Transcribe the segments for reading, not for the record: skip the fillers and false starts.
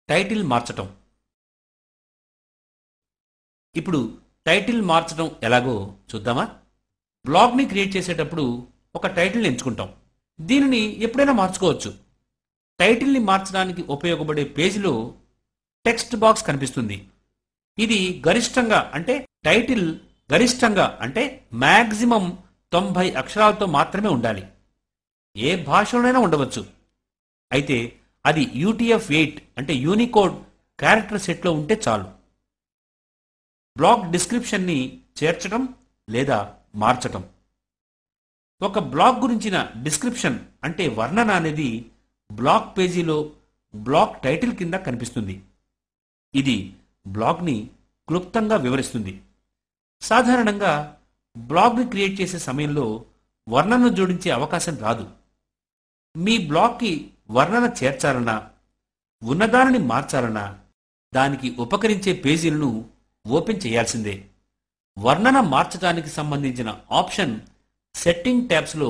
Title మార్చటం. ఇప్పుడు title మార్చడం ఎలాగో చూద్దామా? బ్లాగ్ని క్రియేట్ చేసేటప్పుడు ఒక టైటిల్ని ఎంచుకుంటాం. దీనిని ఎప్పుడైనా మార్చుకోవచ్చు. టైటిల్ని మార్చడానికి ఉపయోగపడే పేజీలో టెక్స్ట్ బాక్స్ కనిపిస్తుంది. ఇది గరిష్టంగా అంటే టైటిల్ గరిష్టంగా అంటే మ్యాక్సిమం 90 అక్షరాలతో మాత్రమే ఉండాలి. ఏ భాషలోనైనా ఉండవచ్చు. అయితే అది UTF-8 అంటే యూనికోడ్ క్యారెక్టర్ సెట్లో ఉంటే చాలు. బ్లాగ్ డిస్క్రిప్షన్ని చేర్చడం లేదా మార్చటం. ఒక బ్లాగ్ గురించిన డిస్క్రిప్షన్ అంటే వర్ణన అనేది బ్లాగ్ పేజీలో బ్లాగ్ టైటిల్ కింద కనిపిస్తుంది. ఇది బ్లాగ్ని క్లుప్తంగా వివరిస్తుంది. సాధారణంగా బ్లాగ్ని క్రియేట్ చేసే సమయంలో వర్ణనను జోడించే అవకాశం రాదు. మీ బ్లాగ్కి వర్ణన చేర్చాలన్నా ఉన్నదానిని మార్చాలన్నా దానికి ఉపకరించే పేజీలను ఓపెన్ చేయాల్సిందే. వర్ణన మార్చడానికి సంబంధించిన ఆప్షన్ సెట్టింగ్ ట్యాబ్స్లో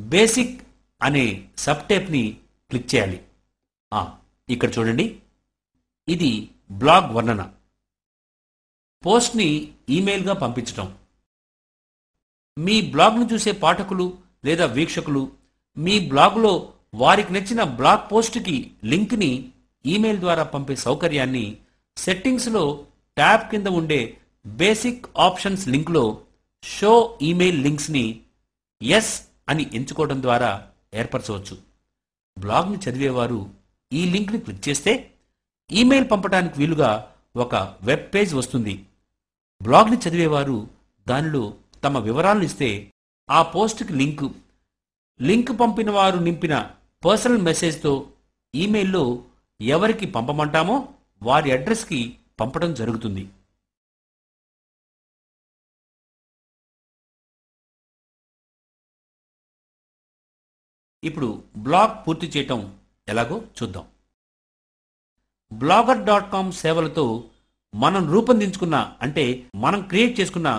బేసిక్ అనే సబ్ ట్యాబ్ని క్లిక్ చేయాలి. ఇక్కడ చూడండి, ఇది బ్లాగ్ వర్ణన. పోస్ట్ని ఈమెయిల్గా పంపించటం. మీ బ్లాగ్ను చూసే పాఠకులు లేదా వీక్షకులు మీ బ్లాగ్లో వారికి నచ్చిన బ్లాగ్ పోస్ట్కి లింక్ని ఈమెయిల్ ద్వారా పంపే సౌకర్యాన్ని సెట్టింగ్స్లో ట్యాబ్ కింద ఉండే బేసిక్ ఆప్షన్స్ లింక్లో షో ఈమెయిల్ లింక్స్ని ఎస్ అని ఎంచుకోవడం ద్వారా ఏర్పరచవచ్చు. బ్లాగ్ని చదివేవారు ఈ లింక్ని క్లిక్ చేస్తే ఈమెయిల్ పంపడానికి వీలుగా ఒక వెబ్ పేజ్ వస్తుంది. బ్లాగ్ని చదివేవారు దానిలో తమ వివరాలను ఇస్తే ఆ పోస్ట్కి లింక్ పంపిన వారు నింపిన పర్సనల్ మెసేజ్తో ఈమెయిల్లో ఎవరికి పంపమంటామో వారి అడ్రస్కి పంపడం జరుగుతుంది. ఇప్పుడు బ్లాగ్ పూర్తి చేయటం ఎలాగో చూద్దాం. blogger.com సేవలతో మనం రూపొందించుకున్న అంటే మనం క్రియేట్ చేసుకున్న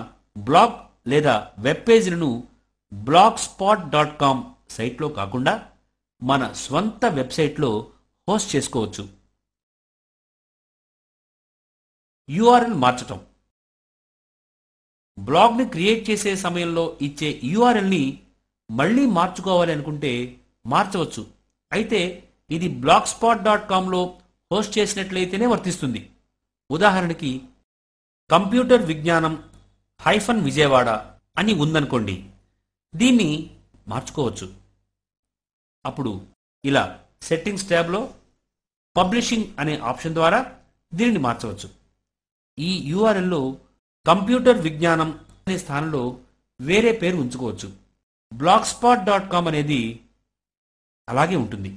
బ్లాగ్ లేదా వెబ్ పేజీలను blogspot.com సైట్లో కాకుండా మన స్వంత వెబ్సైట్లో హోస్ట్ చేసుకోవచ్చు. URL మార్చటం. బ్లాగ్ని క్రియేట్ చేసే సమయంలో ఇచ్చే URLని మళ్ళీ మార్చుకోవాలి అనుకుంటే మార్చవచ్చు. అయితే ఇది blogspot.comలో హోస్ట్ చేసినట్లయితేనే వర్తిస్తుంది. ఉదాహరణకి కంప్యూటర్ విజ్ఞానం -విజయవాడ అని ఉందనుకోండి, దీన్ని మార్చుకోవచ్చు. అప్పుడు ఇలా సెట్టింగ్స్ ట్యాబ్లో పబ్లిషింగ్ అనే ఆప్షన్ ద్వారా దీనిని మార్చవచ్చు. ఈ URLలో కంప్యూటర్ విజ్ఞానం అనే స్థానంలో వేరే పేరు ఉంచుకోవచ్చు. blogspot.com అనేది అలాగే ఉంటుంది.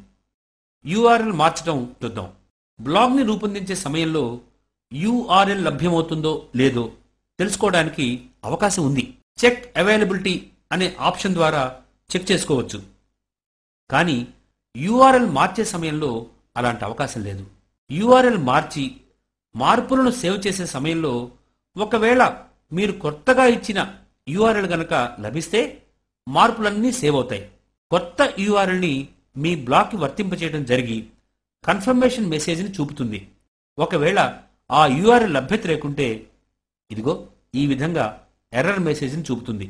URL మార్చడం చూద్దాం. బ్లాగ్ని రూపొందించే సమయంలో URL లభ్యమవుతుందో లేదో తెలుసుకోవడానికి అవకాశం ఉంది. చెక్ అవైలబిలిటీ అనే ఆప్షన్ ద్వారా చెక్ చేసుకోవచ్చు. కానీ URL మార్చే సమయంలో అలాంటి అవకాశం లేదు. URL మార్చి మార్పులను సేవ్ చేసే సమయంలో ఒకవేళ మీరు కొత్తగా ఇచ్చిన URL గనక లభిస్తే మార్పులన్నీ సేవ్ అవుతాయి. కొత్త URLని మీ బ్లాగ్కి వర్తింపచేయడం జరిగి కన్ఫర్మేషన్ మెసేజ్ని చూపుతుంది. ఒకవేళ ఆ URL లభ్యత లేకుంటే ఇదిగో ఈ విధంగా ఎర్రర్ మెసేజ్ని చూపుతుంది.